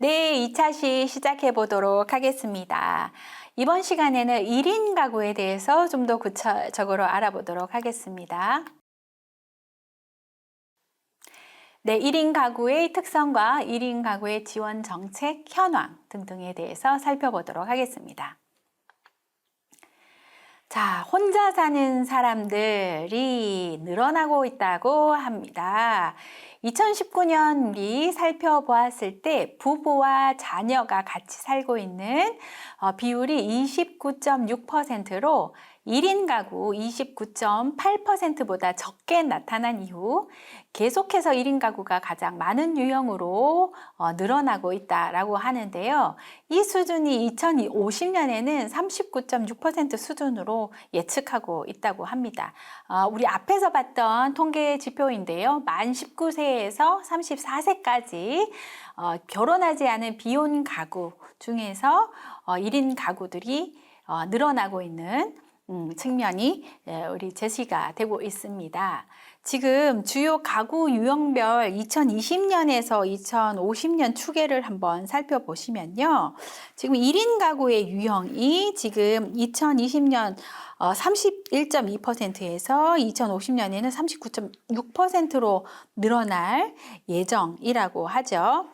네, 2차 시 시작해 보도록 하겠습니다. 이번 시간에는 1인 가구에 대해서 좀 더 구체적으로 알아보도록 하겠습니다. 네, 1인 가구의 특성과 1인 가구의 지원 정책 현황 등등에 대해서 살펴보도록 하겠습니다. 자, 혼자 사는 사람들이 늘어나고 있다고 합니다. 2019년 우리 살펴보았을 때 부부와 자녀가 같이 살고 있는 비율이 29.6%로 1인 가구 29.8%보다 적게 나타난 이후 계속해서 1인 가구가 가장 많은 유형으로 늘어나고 있다라고 하는데요. 이 수준이 2050년에는 39.6% 수준으로 예측하고 있다고 합니다. 우리 앞에서 봤던 통계 지표인데요. 만 19세에서 34세까지 결혼하지 않은 비혼 가구 중에서 1인 가구들이 늘어나고 있는 측면이 우리 제시가 되고 있습니다. 지금 주요 가구 유형별 2020년에서 2050년 추계를 한번 살펴보시면요. 지금 1인 가구의 유형이 지금 2020년 31.2%에서 2050년에는 39.6%로 늘어날 예정이라고 하죠.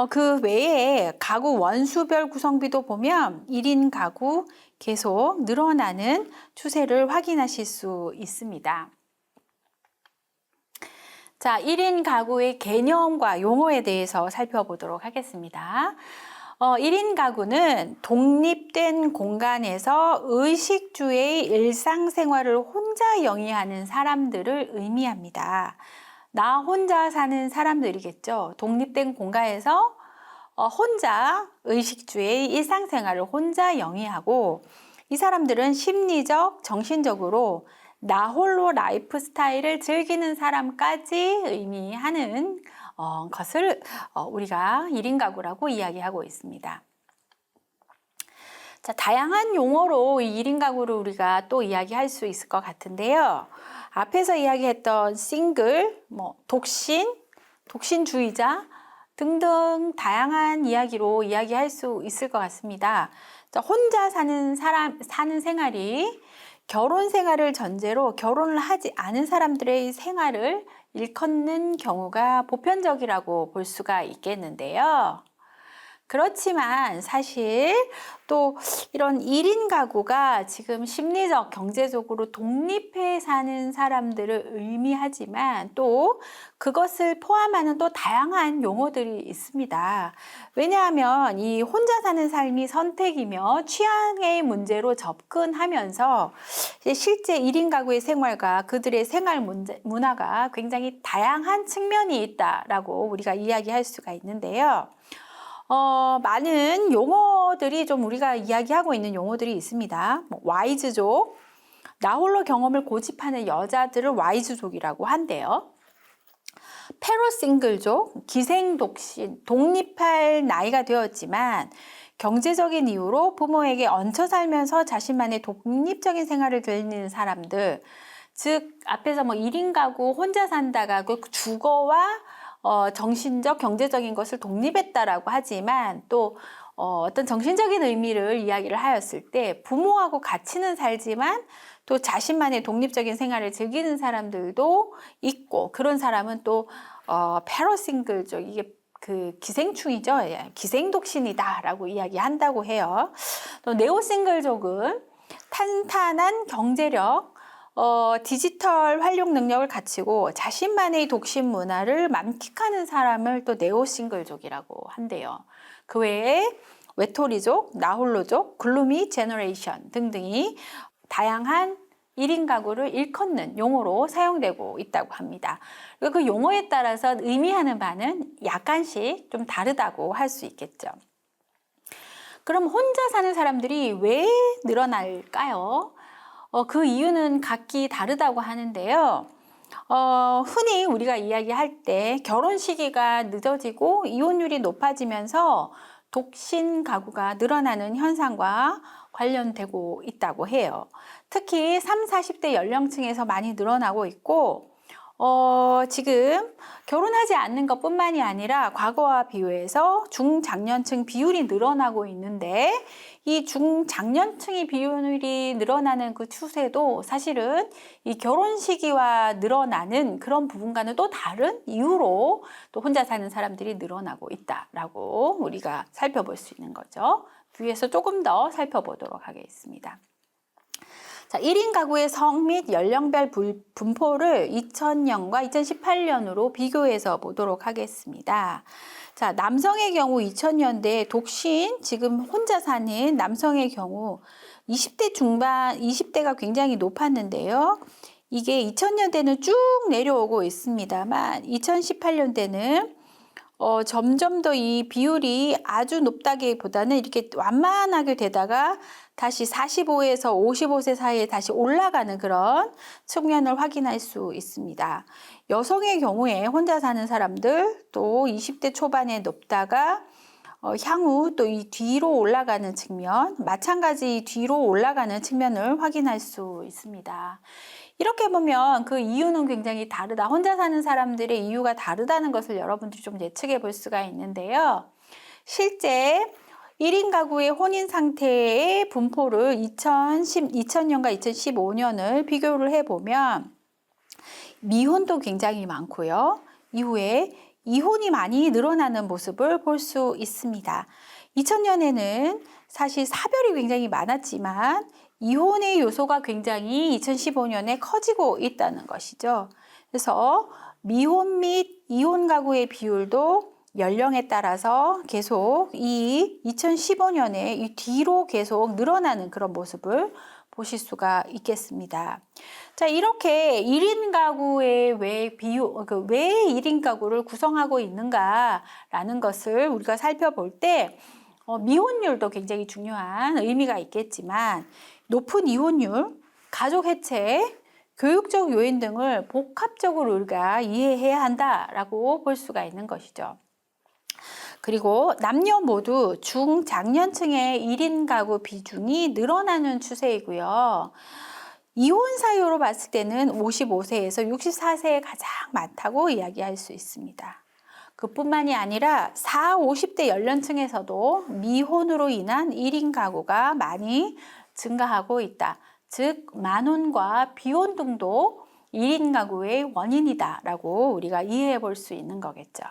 그 외에 가구 원수별 구성비도 보면 1인 가구 계속 늘어나는 추세를 확인하실 수 있습니다. 자, 1인 가구의 개념과 용어에 대해서 살펴보도록 하겠습니다. 1인 가구는 독립된 공간에서 의식주의 일상생활을 혼자 영위하는 사람들을 의미합니다. 나 혼자 사는 사람들이겠죠. 독립된 공간에서 혼자 의식주의 일상생활을 혼자 영위하고 이 사람들은 심리적, 정신적으로 나 홀로 라이프 스타일을 즐기는 사람까지 의미하는 것을 우리가 1인 가구라고 이야기하고 있습니다. 자, 다양한 용어로 1인 가구를 우리가 또 이야기할 수 있을 것 같은데요. 앞에서 이야기했던 싱글, 독신, 독신주의자 등등 다양한 이야기로 이야기할 수 있을 것 같습니다. 자, 혼자 사는 생활이 결혼 생활을 전제로 결혼을 하지 않은 사람들의 생활을 일컫는 경우가 보편적이라고 볼 수가 있겠는데요. 그렇지만 사실 또 이런 1인 가구가 지금 심리적, 경제적으로 독립해 사는 사람들을 의미하지만 또 그것을 포함하는 또 다양한 용어들이 있습니다. 왜냐하면 이 혼자 사는 삶이 선택이며 취향의 문제로 접근하면서 실제 1인 가구의 생활과 그들의 생활 문화가 굉장히 다양한 측면이 있다라고 우리가 이야기할 수가 있는데요. 많은 용어들이 좀 우리가 이야기하고 있는 용어들이 있습니다. 와이즈족, 나홀로 경험을 고집하는 여자들을 와이즈족이라고 한대요. 패러싱글족, 기생독신, 독립할 나이가 되었지만 경제적인 이유로 부모에게 얹혀 살면서 자신만의 독립적인 생활을 즐기는 사람들, 즉 앞에서 1인 가구 혼자 산다가 그 주거와 정신적, 경제적인 것을 독립했다라고 하지만 또 어떤 정신적인 의미를 이야기를 하였을 때 부모하고 같이는 살지만 또 자신만의 독립적인 생활을 즐기는 사람들도 있고 그런 사람은 또 패러싱글족, 이게 그 기생충이죠. 기생독신이다라고 이야기한다고 해요. 또 네오싱글족은 탄탄한 경제력, 디지털 활용 능력을 갖추고 자신만의 독신 문화를 만끽하는 사람을 또 네오싱글족이라고 한대요. 그 외에 외톨이족, 나홀로족, 글루미 제너레이션 등등이 다양한 1인 가구를 일컫는 용어로 사용되고 있다고 합니다. 그리고 그 용어에 따라서 의미하는 바는 약간씩 좀 다르다고 할 수 있겠죠. 그럼 혼자 사는 사람들이 왜 늘어날까요? 그 이유는 각기 다르다고 하는데요. 흔히 우리가 이야기할 때 결혼 시기가 늦어지고 이혼율이 높아지면서 독신 가구가 늘어나는 현상과 관련되고 있다고 해요. 특히 30, 40대 연령층에서 많이 늘어나고 있고, 지금 결혼하지 않는 것뿐만이 아니라 과거와 비교해서 중장년층 비율이 늘어나고 있는데, 이 중장년층의 비율이 늘어나는 그 추세도 사실은 이 결혼 시기와 늘어나는 그런 부분과는 또 다른 이유로 또 혼자 사는 사람들이 늘어나고 있다라고 우리가 살펴볼 수 있는 거죠. 뒤에서 조금 더 살펴보도록 하겠습니다. 자, 1인 가구의 성 및 연령별 분포를 2000년과 2018년으로 비교해서 보도록 하겠습니다. 자, 남성의 경우 2000년대 독신, 지금 혼자 사는 남성의 경우 20대 중반, 20대가 굉장히 높았는데요. 이게 2000년대는 쭉 내려오고 있습니다만 2018년대는 점점 더 이 비율이 아주 높다기보다는 이렇게 완만하게 되다가 다시 45에서 55세 사이에 다시 올라가는 그런 측면을 확인할 수 있습니다. 여성의 경우에 혼자 사는 사람들 또 20대 초반에 높다가 향후 또 이 뒤로 올라가는 측면, 마찬가지 뒤로 올라가는 측면을 확인할 수 있습니다. 이렇게 보면 그 이유는 굉장히 다르다. 혼자 사는 사람들의 이유가 다르다는 것을 여러분들이 좀 예측해 볼 수가 있는데요. 실제 1인 가구의 혼인 상태의 분포를 2000년과 2015년을 비교를 해보면 미혼도 굉장히 많고요. 이후에 이혼이 많이 늘어나는 모습을 볼 수 있습니다. 2000년에는 사실 사별이 굉장히 많았지만 이혼의 요소가 굉장히 2015년에 커지고 있다는 것이죠. 그래서 미혼 및 이혼 가구의 비율도 연령에 따라서 계속 이 2015년에 이 뒤로 계속 늘어나는 그런 모습을 보실 수가 있겠습니다. 자, 이렇게 1인 가구의 왜 1인 가구를 구성하고 있는가라는 것을 우리가 살펴볼 때 미혼율도 굉장히 중요한 의미가 있겠지만 높은 이혼율, 가족 해체, 교육적 요인 등을 복합적으로 우리가 이해해야 한다라고 볼 수가 있는 것이죠. 그리고 남녀 모두 중장년층의 1인 가구 비중이 늘어나는 추세이고요. 이혼 사유로 봤을 때는 55세에서 64세에 가장 많다고 이야기할 수 있습니다. 그뿐만이 아니라 40, 50대 연령층에서도 미혼으로 인한 1인 가구가 많이 증가하고 있다. 즉 만혼과 비혼 등도 1인 가구의 원인이다라고 우리가 이해해 볼 수 있는 거겠죠.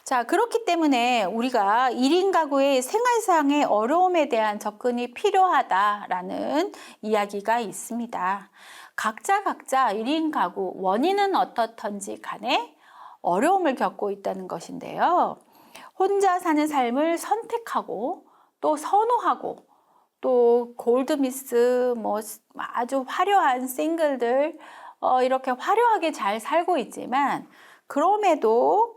자, 그렇기 때문에 우리가 1인 가구의 생활상의 어려움에 대한 접근이 필요하다라는 이야기가 있습니다. 각자 1인 가구, 원인은 어떻든지 간에 어려움을 겪고 있다는 것인데요. 혼자 사는 삶을 선택하고 또 선호하고 또 골드미스 뭐 아주 화려한 싱글들 이렇게 화려하게 잘 살고 있지만 그럼에도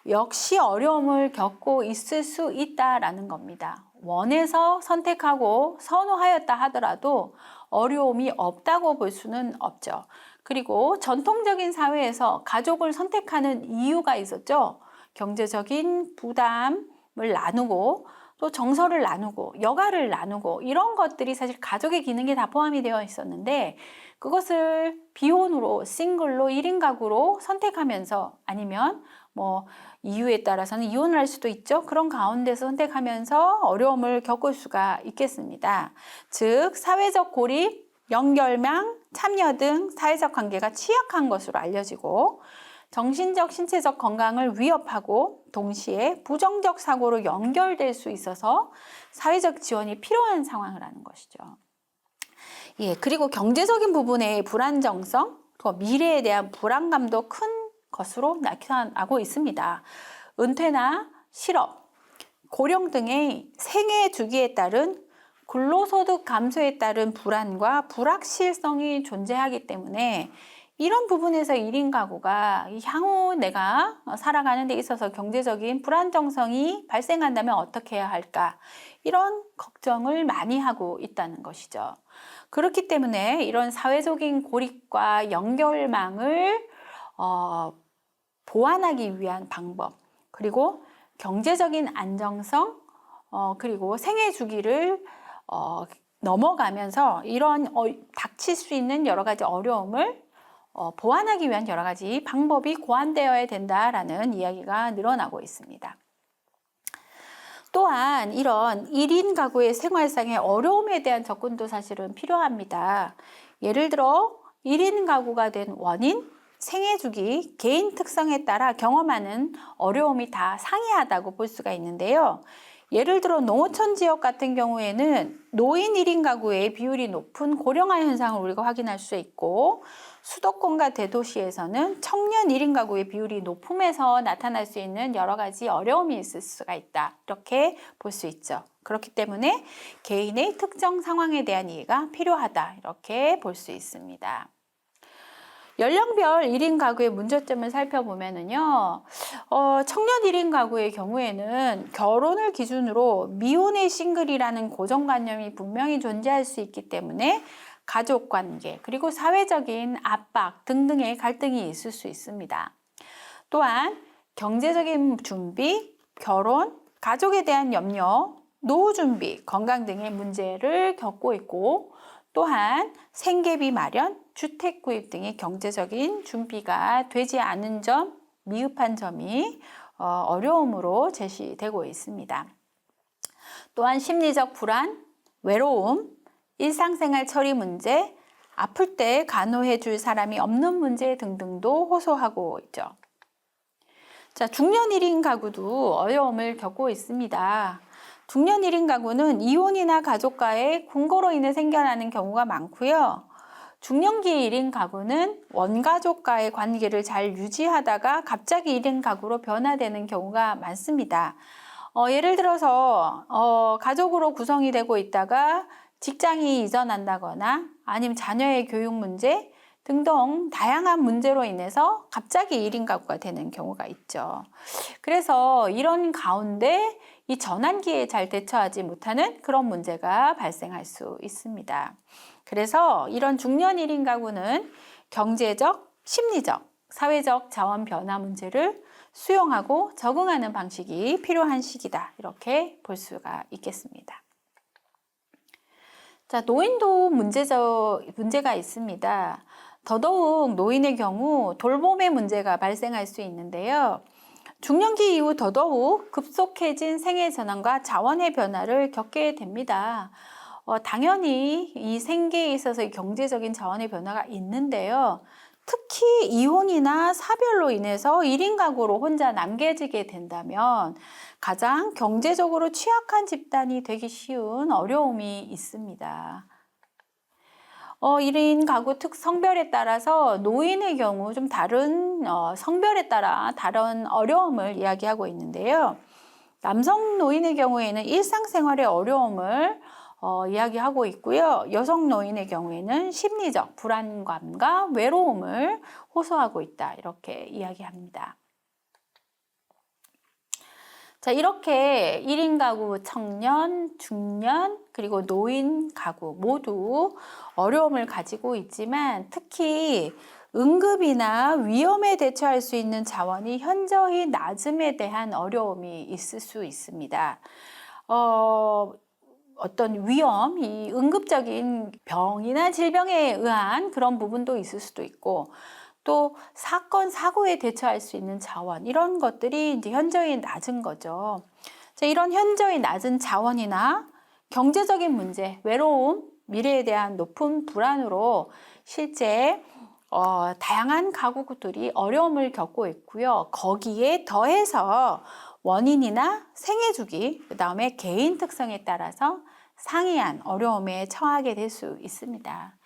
역시 어려움을 겪고 있을 수 있다라는 겁니다. 원해서 선택하고 선호하였다 하더라도 어려움이 없다고 볼 수는 없죠. 그리고 전통적인 사회에서 가족을 선택하는 이유가 있었죠. 경제적인 부담을 나누고 또 정서를 나누고 여가를 나누고 이런 것들이 사실 가족의 기능에 다 포함이 되어 있었는데 그것을 비혼으로 싱글로 1인 가구로 선택하면서 아니면 뭐 이유에 따라서는 이혼을 할 수도 있죠. 그런 가운데서 선택하면서 어려움을 겪을 수가 있겠습니다. 즉 사회적 고립, 연결망, 참여 등 사회적 관계가 취약한 것으로 알려지고 정신적, 신체적 건강을 위협하고 동시에 부정적 사고로 연결될 수 있어서 사회적 지원이 필요한 상황을 하는 것이죠. 예, 그리고 경제적인 부분의 불안정성, 또 미래에 대한 불안감도 큰 것으로 나타나고 있습니다. 은퇴나 실업, 고령 등의 생애 주기에 따른 근로소득 감소에 따른 불안과 불확실성이 존재하기 때문에 이런 부분에서 1인 가구가 향후 내가 살아가는 데 있어서 경제적인 불안정성이 발생한다면 어떻게 해야 할까? 이런 걱정을 많이 하고 있다는 것이죠. 그렇기 때문에 이런 사회적인 고립과 연결망을 보완하기 위한 방법, 그리고 경제적인 안정성, 그리고 생애 주기를 넘어가면서 이런 닥칠 수 있는 여러 가지 어려움을 보완하기 위한 여러 가지 방법이 고안되어야 된다라는 이야기가 늘어나고 있습니다. 또한 이런 1인 가구의 생활상의 어려움에 대한 접근도 사실은 필요합니다. 예를 들어 1인 가구가 된 원인, 생애 주기, 개인 특성에 따라 경험하는 어려움이 다 상이하다고 볼 수가 있는데요. 예를 들어 농어촌 지역 같은 경우에는 노인 1인 가구의 비율이 높은 고령화 현상을 우리가 확인할 수 있고, 수도권과 대도시에서는 청년 1인 가구의 비율이 높음에서 나타날 수 있는 여러 가지 어려움이 있을 수가 있다. 이렇게 볼 수 있죠. 그렇기 때문에 개인의 특정 상황에 대한 이해가 필요하다. 이렇게 볼 수 있습니다. 연령별 1인 가구의 문제점을 살펴보면은요, 청년 1인 가구의 경우에는 결혼을 기준으로 미혼의 싱글이라는 고정관념이 분명히 존재할 수 있기 때문에 가족 관계, 그리고 사회적인 압박 등등의 갈등이 있을 수 있습니다. 또한 경제적인 준비, 결혼, 가족에 대한 염려, 노후 준비, 건강 등의 문제를 겪고 있고, 또한 생계비 마련, 주택 구입 등의 경제적인 준비가 되지 않은 점, 미흡한 점이 어려움으로 제시되고 있습니다. 또한 심리적 불안, 외로움, 일상생활 처리 문제, 아플 때 간호해 줄 사람이 없는 문제 등등도 호소하고 있죠. 자, 중년 1인 가구도 어려움을 겪고 있습니다. 중년 1인 가구는 이혼이나 가족과의 궁고로 인해 생겨나는 경우가 많고요. 중년기 1인 가구는 원가족과의 관계를 잘 유지하다가 갑자기 1인 가구로 변화되는 경우가 많습니다. 예를 들어서 가족으로 구성이 되고 있다가 직장이 이전한다거나 아니면 자녀의 교육 문제 등등 다양한 문제로 인해서 갑자기 1인 가구가 되는 경우가 있죠. 그래서 이런 가운데 이 전환기에 잘 대처하지 못하는 그런 문제가 발생할 수 있습니다. 그래서 이런 중년 1인 가구는 경제적, 심리적, 사회적 자원 변화 문제를 수용하고 적응하는 방식이 필요한 시기다. 이렇게 볼 수가 있겠습니다. 자, 노인도 문제가 있습니다. 더더욱 노인의 경우 돌봄의 문제가 발생할 수 있는데요. 중년기 이후 더더욱 급속해진 생애 전환과 자원의 변화를 겪게 됩니다. 당연히 이 생계에 있어서 경제적인 자원의 변화가 있는데요. 특히 이혼이나 사별로 인해서 1인 가구로 혼자 남겨지게 된다면 가장 경제적으로 취약한 집단이 되기 쉬운 어려움이 있습니다. 1인 가구 성별에 따라서 노인의 경우 좀 다른 성별에 따라 다른 어려움을 이야기하고 있는데요. 남성 노인의 경우에는 일상생활의 어려움을 이야기하고 있고요. 여성 노인의 경우에는 심리적 불안감과 외로움을 호소하고 있다. 이렇게 이야기합니다. 자, 이렇게 1인 가구, 청년, 중년, 그리고 노인 가구 모두 어려움을 가지고 있지만 특히 응급이나 위험에 대처할 수 있는 자원이 현저히 낮음에 대한 어려움이 있을 수 있습니다. 어떤 위험, 이 응급적인 병이나 질병에 의한 그런 부분도 있을 수도 있고 또 사건, 사고에 대처할 수 있는 자원, 이런 것들이 이제 현저히 낮은 거죠. 자, 이런 현저히 낮은 자원이나 경제적인 문제, 외로움, 미래에 대한 높은 불안으로 실제 다양한 가구들이 어려움을 겪고 있고요. 거기에 더해서 원인이나 생애 주기, 그 다음에 개인 특성에 따라서 상이한 어려움에 처하게 될 수 있습니다.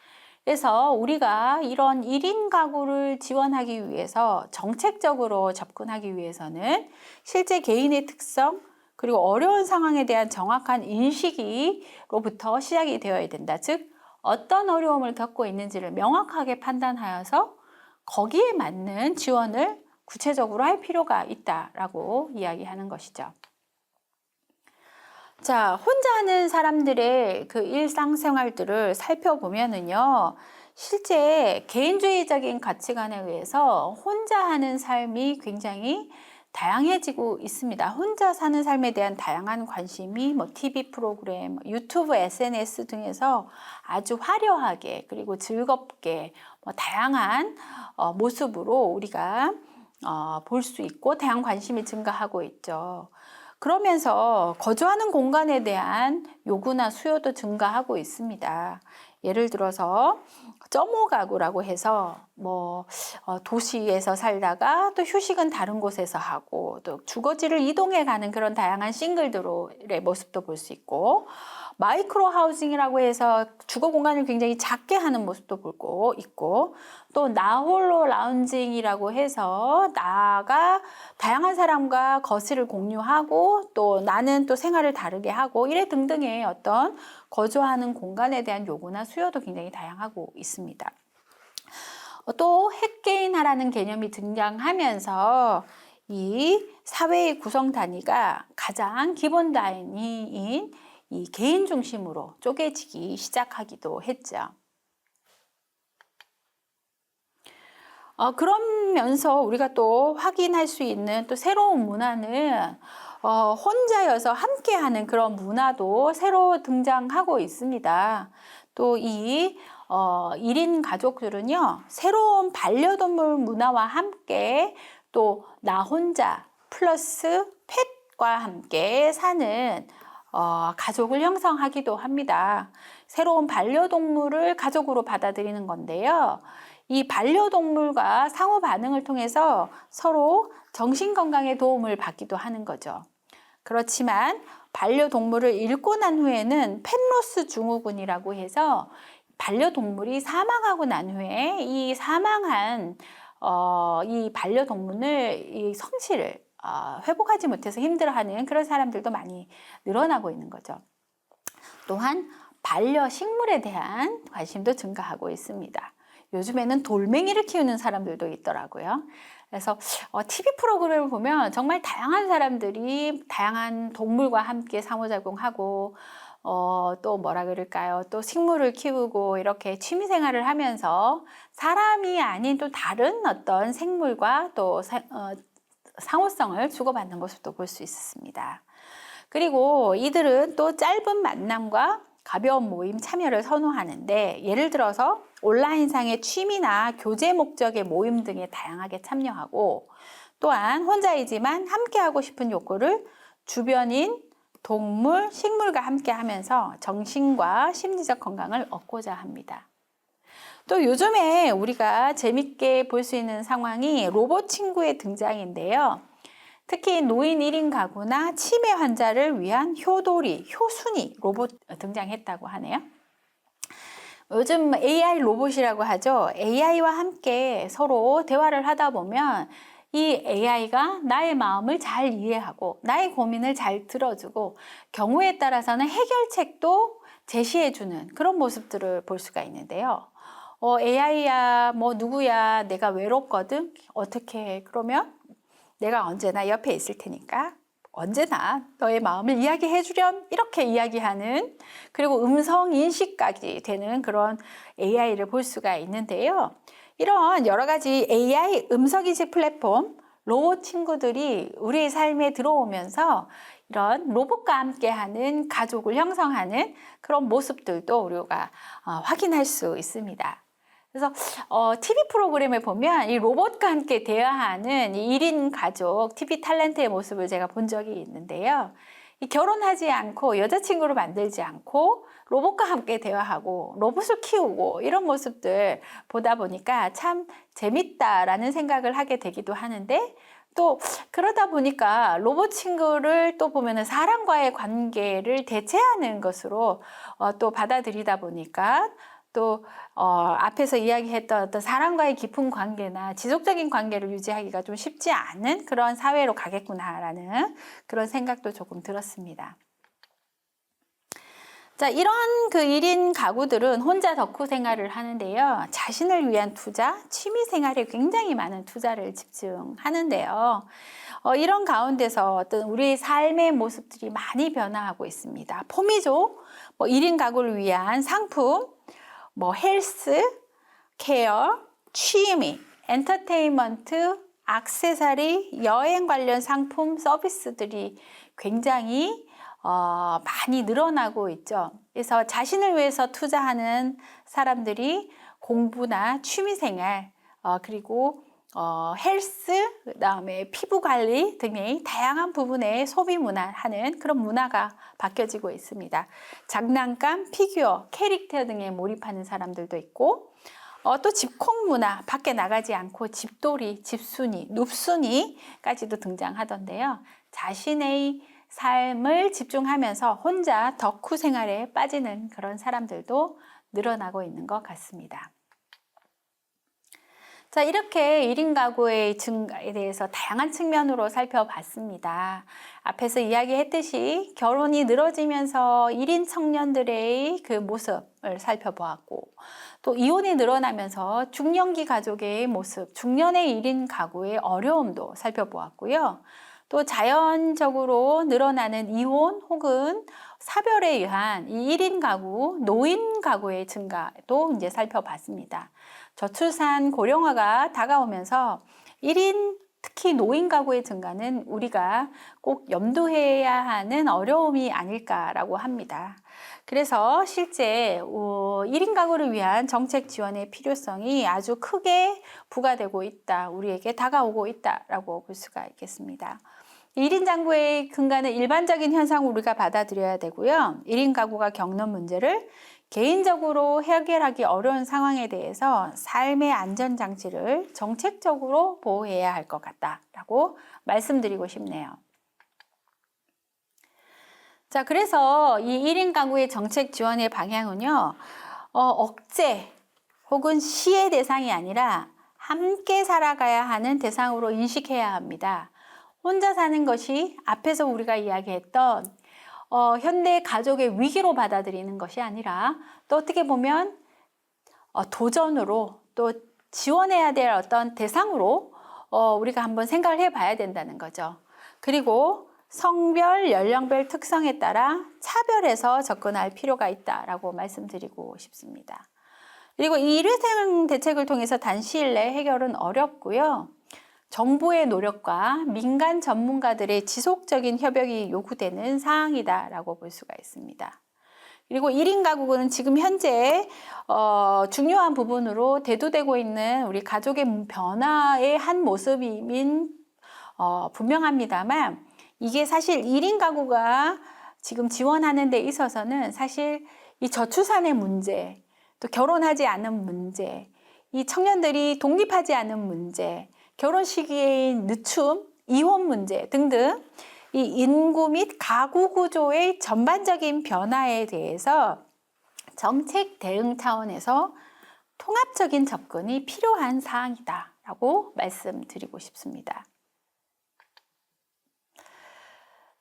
그래서 우리가 이런 1인 가구를 지원하기 위해서 정책적으로 접근하기 위해서는 실제 개인의 특성 그리고 어려운 상황에 대한 정확한 인식으로부터 시작이 되어야 된다. 즉 어떤 어려움을 겪고 있는지를 명확하게 판단하여서 거기에 맞는 지원을 구체적으로 할 필요가 있다라고 이야기하는 것이죠. 자, 혼자 하는 사람들의 그 일상생활들을 살펴보면은요, 실제 개인주의적인 가치관에 의해서 혼자 하는 삶이 굉장히 다양해지고 있습니다. 혼자 사는 삶에 대한 다양한 관심이 뭐 TV 프로그램, 유튜브, SNS 등에서 아주 화려하게 그리고 즐겁게 뭐 다양한 모습으로 우리가 볼 수 있고 다양한 관심이 증가하고 있죠. 그러면서 거주하는 공간에 대한 요구나 수요도 증가하고 있습니다. 예를 들어서 점호 가구라고 해서 뭐 도시에서 살다가 또 휴식은 다른 곳에서 하고 또 주거지를 이동해 가는 그런 다양한 싱글들의 모습도 볼 수 있고, 마이크로 하우징이라고 해서 주거 공간을 굉장히 작게 하는 모습도 보고 있고, 또 나홀로 라운징이라고 해서 나가 다양한 사람과 거실을 공유하고 또 나는 또 생활을 다르게 하고 이래 등등의 어떤 거주하는 공간에 대한 요구나 수요도 굉장히 다양하고 있습니다. 또 핵개인화라는 개념이 등장하면서 이 사회의 구성 단위가 가장 기본 단위인 이 개인 중심으로 쪼개지기 시작하기도 했죠. 그러면서 우리가 또 확인할 수 있는 또 새로운 문화는 혼자여서 함께하는 그런 문화도 새로 등장하고 있습니다. 또 이 1인 가족들은요, 새로운 반려동물 문화와 함께 또 나 혼자 플러스 펫과 함께 사는 가족을 형성하기도 합니다. 새로운 반려동물을 가족으로 받아들이는 건데요. 이 반려동물과 상호 반응을 통해서 서로 정신건강에 도움을 받기도 하는 거죠. 그렇지만 반려동물을 잃고 난 후에는 펫로스 증후군이라고 해서 반려동물이 사망하고 난 후에 이 사망한 이 반려동물을 이 성실을 회복하지 못해서 힘들어하는 그런 사람들도 많이 늘어나고 있는 거죠. 또한 반려식물에 대한 관심도 증가하고 있습니다. 요즘에는 돌멩이를 키우는 사람들도 있더라고요. 그래서 TV 프로그램을 보면 정말 다양한 사람들이 다양한 동물과 함께 상호작용하고 또 뭐라 그럴까요? 또 식물을 키우고 이렇게 취미생활을 하면서 사람이 아닌 또 다른 어떤 생물과 또 상호성을 주고받는 모습도 볼 수 있습니다. 그리고 이들은 또 짧은 만남과 가벼운 모임 참여를 선호하는데, 예를 들어서 온라인상의 취미나 교제 목적의 모임 등에 다양하게 참여하고, 또한 혼자이지만 함께하고 싶은 욕구를 주변인 동물, 식물과 함께 하면서 정신과 심리적 건강을 얻고자 합니다. 또 요즘에 우리가 재밌게 볼 수 있는 상황이 로봇 친구의 등장인데요. 특히 노인 1인 가구나 치매 환자를 위한 효도리, 효순이 로봇 등장했다고 하네요. 요즘 AI 로봇이라고 하죠. AI와 함께 서로 대화를 하다 보면 이 AI가 나의 마음을 잘 이해하고 나의 고민을 잘 들어주고 경우에 따라서는 해결책도 제시해주는 그런 모습들을 볼 수가 있는데요. AI야, 뭐 누구야, 내가 외롭거든? 어떻게 해? 그러면 내가 언제나 옆에 있을 테니까 언제나 너의 마음을 이야기해 주렴, 이렇게 이야기하는, 그리고 음성 인식까지 되는 그런 AI를 볼 수가 있는데요. 이런 여러 가지 AI 음성 인식 플랫폼, 로봇 친구들이 우리의 삶에 들어오면서 이런 로봇과 함께하는 가족을 형성하는 그런 모습들도 우리가 확인할 수 있습니다. 그래서 TV 프로그램에 보면 이 로봇과 함께 대화하는 이 1인 가족 TV 탤런트의 모습을 제가 본 적이 있는데요. 이 결혼하지 않고 여자친구를 만들지 않고 로봇과 함께 대화하고 로봇을 키우고 이런 모습들 보다 보니까 참 재밌다라는 생각을 하게 되기도 하는데, 또 그러다 보니까 로봇 친구를 또 보면은 사람과의 관계를 대체하는 것으로 또 받아들이다 보니까 또 앞에서 이야기했던 어떤 사람과의 깊은 관계나 지속적인 관계를 유지하기가 좀 쉽지 않은 그런 사회로 가겠구나라는 그런 생각도 조금 들었습니다. 자, 이런 그 1인 가구들은 혼자 덕후 생활을 하는데요. 자신을 위한 투자, 취미 생활에 굉장히 많은 투자를 집중하는데요. 이런 가운데서 어떤 우리 삶의 모습들이 많이 변화하고 있습니다. 포미족, 1인 가구를 위한 상품, 헬스, 케어, 취미, 엔터테인먼트, 액세서리, 여행 관련 상품, 서비스들이 굉장히 많이 늘어나고 있죠. 그래서 자신을 위해서 투자하는 사람들이 공부나 취미생활, 그리고 헬스, 그다음에 피부 관리 등의 다양한 부분에 소비 문화하는 그런 문화가 바뀌어지고 있습니다. 장난감, 피규어, 캐릭터 등에 몰입하는 사람들도 있고, 또 집콕 문화, 밖에 나가지 않고 집돌이, 집순이, 눕순이까지도 등장하던데요. 자신의 삶을 집중하면서 혼자 덕후 생활에 빠지는 그런 사람들도 늘어나고 있는 것 같습니다. 자, 이렇게 1인 가구의 증가에 대해서 다양한 측면으로 살펴봤습니다. 앞에서 이야기했듯이 결혼이 늘어지면서 1인 청년들의 그 모습을 살펴보았고, 또 이혼이 늘어나면서 중년기 가족의 모습, 중년의 1인 가구의 어려움도 살펴보았고요. 또 자연적으로 늘어나는 이혼 혹은 사별에 의한 이 1인 가구, 노인 가구의 증가도 이제 살펴봤습니다. 저출산 고령화가 다가오면서 1인 특히 노인 가구의 증가는 우리가 꼭 염두해야 하는 어려움이 아닐까라고 합니다. 그래서 실제 1인 가구를 위한 정책 지원의 필요성이 아주 크게 부과되고 있다, 우리에게 다가오고 있다라고 볼 수가 있겠습니다. 1인 가구의 증가는 일반적인 현상으로 우리가 받아들여야 되고요. 1인 가구가 겪는 문제를 개인적으로 해결하기 어려운 상황에 대해서 삶의 안전장치를 정책적으로 보호해야 할 것 같다라고 말씀드리고 싶네요. 자, 그래서 이 1인 가구의 정책 지원의 방향은요, 억제 혹은 시의 대상이 아니라 함께 살아가야 하는 대상으로 인식해야 합니다. 혼자 사는 것이 앞에서 우리가 이야기했던 현대 가족의 위기로 받아들이는 것이 아니라 또 어떻게 보면 도전으로 또 지원해야 될 어떤 대상으로 우리가 한번 생각을 해봐야 된다는 거죠. 그리고 성별, 연령별 특성에 따라 차별해서 접근할 필요가 있다라고 말씀드리고 싶습니다. 그리고 이 일회성 대책을 통해서 단시일 내 해결은 어렵고요. 정부의 노력과 민간 전문가들의 지속적인 협력이 요구되는 사항이다라고 볼 수가 있습니다. 그리고 1인 가구는 지금 현재 중요한 부분으로 대두되고 있는 우리 가족의 변화의 한 모습이min 분명합니다만, 이게 사실 1인 가구가 지금 지원하는 데 있어서는 사실 이 저출산의 문제, 또 결혼하지 않은 문제, 이 청년들이 독립하지 않은 문제, 결혼 시기의 늦춤, 이혼 문제 등등 이 인구 및 가구 구조의 전반적인 변화에 대해서 정책 대응 차원에서 통합적인 접근이 필요한 사항이다라고 말씀드리고 싶습니다.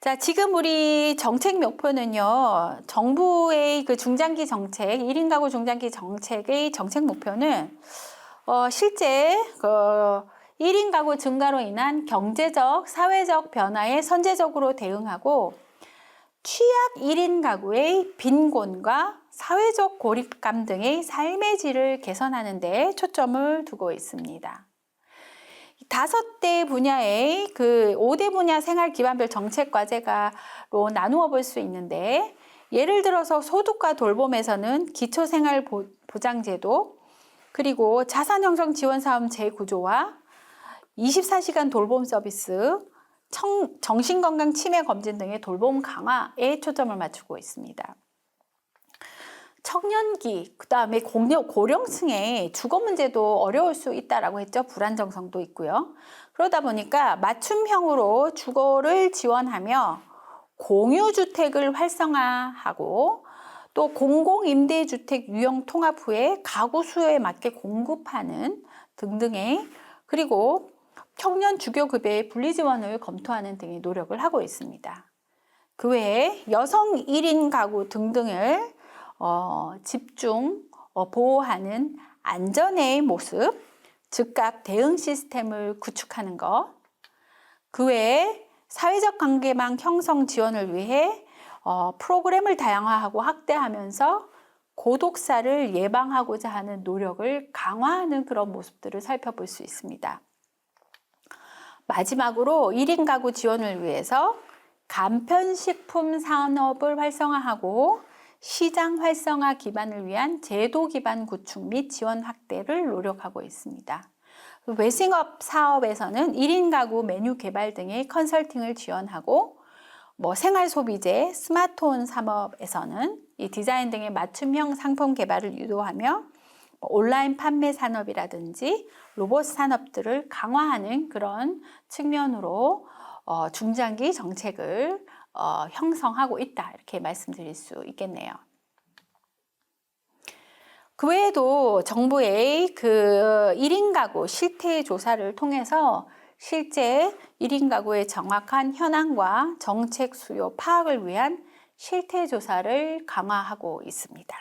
자, 지금 우리 정책 목표는요, 정부의 그 중장기 정책, 1인 가구 중장기 정책의 정책 목표는 실제 1인 가구 증가로 인한 경제적, 사회적 변화에 선제적으로 대응하고 취약 1인 가구의 빈곤과 사회적 고립감 등의 삶의 질을 개선하는 데 초점을 두고 있습니다. 5대 분야의 그 5대 분야 생활 기반별 정책 과제가로 나누어 볼 수 있는데, 예를 들어서 소득과 돌봄에서는 기초생활보장제도, 그리고 자산형성 지원사업 재구조와 24시간 돌봄 서비스, 정신건강 치매 검진 등의 돌봄 강화에 초점을 맞추고 있습니다. 청년기, 그 다음에 고령층의 주거 문제도 어려울 수 있다라고 했죠. 불안정성도 있고요. 그러다 보니까 맞춤형으로 주거를 지원하며 공유주택을 활성화하고 또 공공임대주택 유형 통합 후에 가구 수요에 맞게 공급하는 등등의, 그리고 청년 주거급여의 분리 지원을 검토하는 등의 노력을 하고 있습니다. 그 외에 여성 1인 가구 등등을 집중 보호하는 안전의 모습, 즉각 대응 시스템을 구축하는 것, 그 외에 사회적 관계망 형성 지원을 위해 프로그램을 다양화하고 확대하면서 고독사를 예방하고자 하는 노력을 강화하는 그런 모습들을 살펴볼 수 있습니다. 마지막으로 1인 가구 지원을 위해서 간편식품 산업을 활성화하고 시장 활성화 기반을 위한 제도 기반 구축 및 지원 확대를 노력하고 있습니다. 웨싱업 사업에서는 1인 가구 메뉴 개발 등의 컨설팅을 지원하고 생활 소비재, 스마트홈 산업에서는 이 디자인 등의 맞춤형 상품 개발을 유도하며 온라인 판매 산업이라든지 로봇 산업들을 강화하는 그런 측면으로 중장기 정책을 형성하고 있다, 이렇게 말씀드릴 수 있겠네요. 그 외에도 정부의 그 1인 가구 실태 조사를 통해서 실제 1인 가구의 정확한 현황과 정책 수요 파악을 위한 실태 조사를 강화하고 있습니다.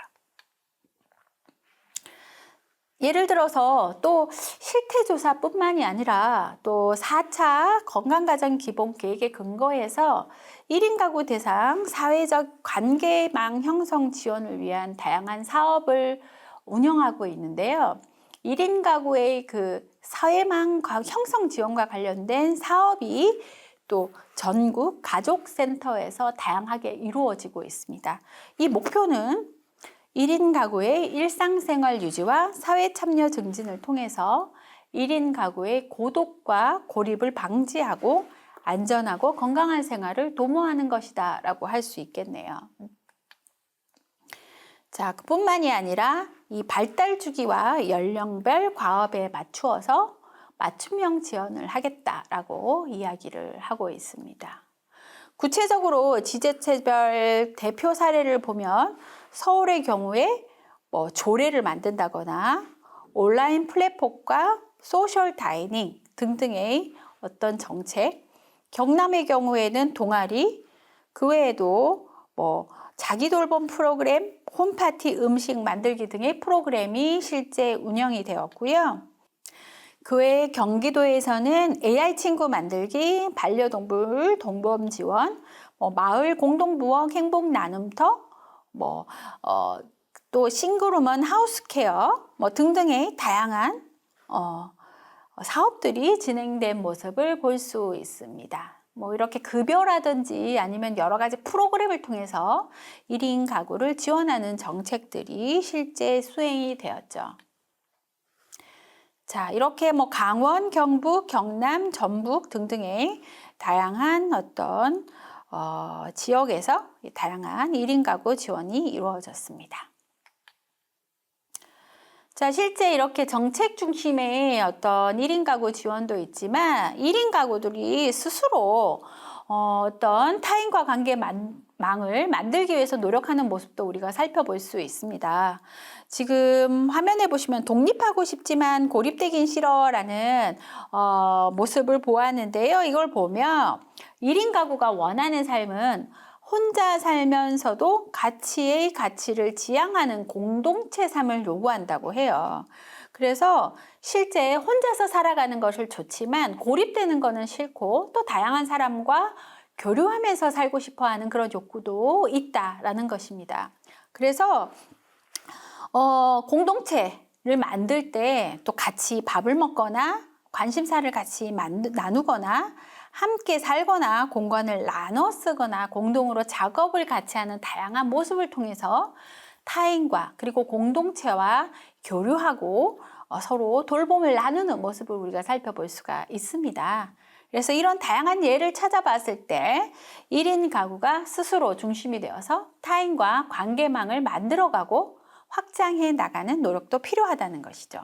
예를 들어서 또 실태 조사뿐만이 아니라 또 4차 건강가정기본계획에 근거해서 1인 가구 대상 사회적 관계망 형성 지원을 위한 다양한 사업을 운영하고 있는데요. 1인 가구의 그 사회망 형성 지원과 관련된 사업이 또 전국 가족센터에서 다양하게 이루어지고 있습니다. 이 목표는 1인 가구의 일상생활 유지와 사회 참여 증진을 통해서 1인 가구의 고독과 고립을 방지하고 안전하고 건강한 생활을 도모하는 것이다 라고 할 수 있겠네요. 자, 그뿐만이 아니라 이 발달 주기와 연령별 과업에 맞추어서 맞춤형 지원을 하겠다라고 이야기를 하고 있습니다. 구체적으로 지자체별 대표 사례를 보면 서울의 경우에 조례를 만든다거나 온라인 플랫폼과 소셜 다이닝 등등의 어떤 정책, 경남의 경우에는 동아리, 그 외에도 자기 돌봄 프로그램, 홈파티 음식 만들기 등의 프로그램이 실제 운영이 되었고요. 그 외에 경기도에서는 AI 친구 만들기, 반려동물 동범 지원, 마을 공동부엌 행복 나눔터, 또 싱글우먼 하우스케어 등등의 다양한 사업들이 진행된 모습을 볼 수 있습니다. 이렇게 급여라든지 아니면 여러 가지 프로그램을 통해서 1인 가구를 지원하는 정책들이 실제 수행이 되었죠. 자, 이렇게 강원, 경북, 경남, 전북 등등의 다양한 어떤 지역에서 다양한 1인 가구 지원이 이루어졌습니다. 자, 실제 이렇게 정책 중심의 어떤 1인 가구 지원도 있지만 1인 가구들이 스스로 어떤 타인과 관계망을 만들기 위해서 노력하는 모습도 우리가 살펴볼 수 있습니다. 지금 화면에 보시면 독립하고 싶지만 고립되긴 싫어라는 모습을 보았는데요. 이걸 보면 1인 가구가 원하는 삶은 혼자 살면서도 가치의 가치를 지향하는 공동체 삶을 요구한다고 해요. 그래서 실제 혼자서 살아가는 것을 좋지만 고립되는 것은 싫고 또 다양한 사람과 교류하면서 살고 싶어 하는 그런 욕구도 있다라는 것입니다. 그래서 공동체를 만들 때 또 같이 밥을 먹거나 관심사를 같이 나누거나 함께 살거나 공간을 나눠 쓰거나 공동으로 작업을 같이 하는 다양한 모습을 통해서 타인과 그리고 공동체와 교류하고 서로 돌봄을 나누는 모습을 우리가 살펴볼 수가 있습니다. 그래서 이런 다양한 예를 찾아봤을 때 1인 가구가 스스로 중심이 되어서 타인과 관계망을 만들어가고 확장해 나가는 노력도 필요하다는 것이죠.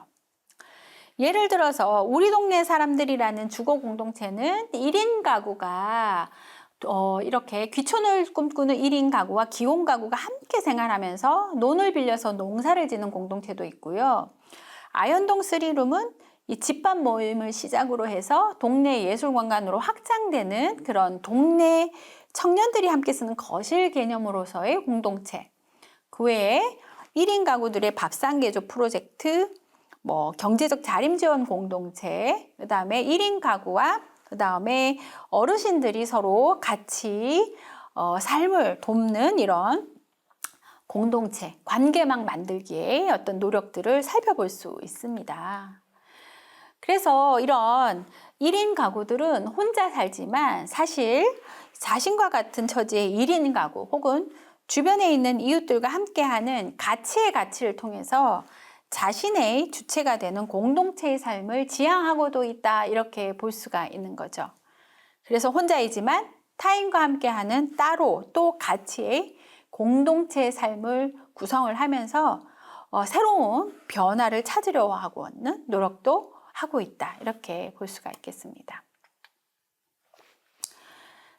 예를 들어서 우리 동네 사람들이라는 주거 공동체는 1인 가구가 이렇게 귀촌을 꿈꾸는 1인 가구와 기혼 가구가 함께 생활하면서 논을 빌려서 농사를 지는 공동체도 있고요. 아현동 3룸은 이 집밥 모임을 시작으로 해서 동네 예술공간으로 확장되는 그런 동네 청년들이 함께 쓰는 거실 개념으로서의 공동체, 그 외에 1인 가구들의 밥상개조 프로젝트, 경제적 자립 지원 공동체, 그 다음에 1인 가구와 그 다음에 어르신들이 서로 같이 삶을 돕는 이런 공동체, 관계망 만들기의 어떤 노력들을 살펴볼 수 있습니다. 그래서 이런 1인 가구들은 혼자 살지만 사실 자신과 같은 처지의 1인 가구 혹은 주변에 있는 이웃들과 함께하는 가치의 가치를 통해서 자신의 주체가 되는 공동체의 삶을 지향하고도 있다, 이렇게 볼 수가 있는 거죠. 그래서 혼자이지만 타인과 함께하는 따로 또 가치의 공동체의 삶을 구성을 하면서 새로운 변화를 찾으려 하고 있는 노력도 하고 있다, 이렇게 볼 수가 있겠습니다.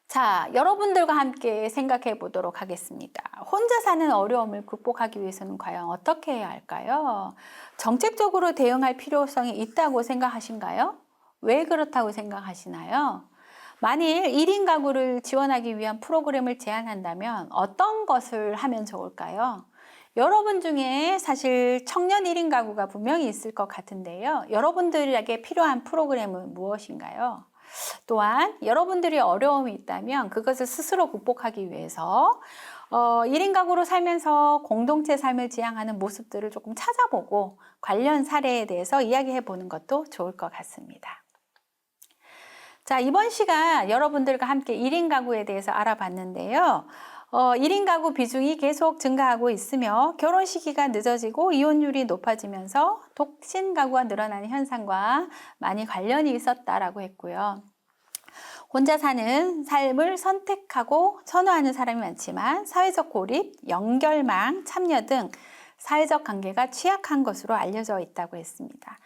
자, 여러분들과 함께 생각해 보도록 하겠습니다. 혼자 사는 어려움을 극복하기 위해서는 과연 어떻게 해야 할까요? 정책적으로 대응할 필요성이 있다고 생각하신가요? 왜 그렇다고 생각하시나요? 만일 1인 가구를 지원하기 위한 프로그램을 제안한다면 어떤 것을 하면 좋을까요? 여러분 중에 사실 청년 1인 가구가 분명히 있을 것 같은데요. 여러분들에게 필요한 프로그램은 무엇인가요? 또한 여러분들이 어려움이 있다면 그것을 스스로 극복하기 위해서 1인 가구로 살면서 공동체 삶을 지향하는 모습들을 조금 찾아보고 관련 사례에 대해서 이야기해 보는 것도 좋을 것 같습니다. 자, 이번 시간 여러분들과 함께 1인 가구에 대해서 알아봤는데요. 1인 가구 비중이 계속 증가하고 있으며 결혼 시기가 늦어지고 이혼율이 높아지면서 독신 가구가 늘어나는 현상과 많이 관련이 있었다라고 했고요. 혼자 사는 삶을 선택하고 선호하는 사람이 많지만 사회적 고립, 연결망, 참여 등 사회적 관계가 취약한 것으로 알려져 있다고 했습니다.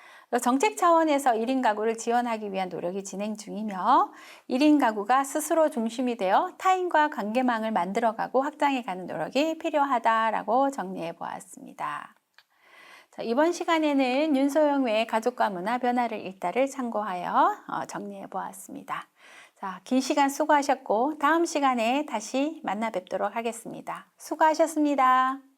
정책 차원에서 1인 가구를 지원하기 위한 노력이 진행 중이며 1인 가구가 스스로 중심이 되어 타인과 관계망을 만들어가고 확장해가는 노력이 필요하다라고 정리해 보았습니다. 자, 이번 시간에는 윤소영 외의 가족과 문화 변화를 읽다를 참고하여 정리해 보았습니다. 자, 긴 시간 수고하셨고 다음 시간에 다시 만나 뵙도록 하겠습니다. 수고하셨습니다.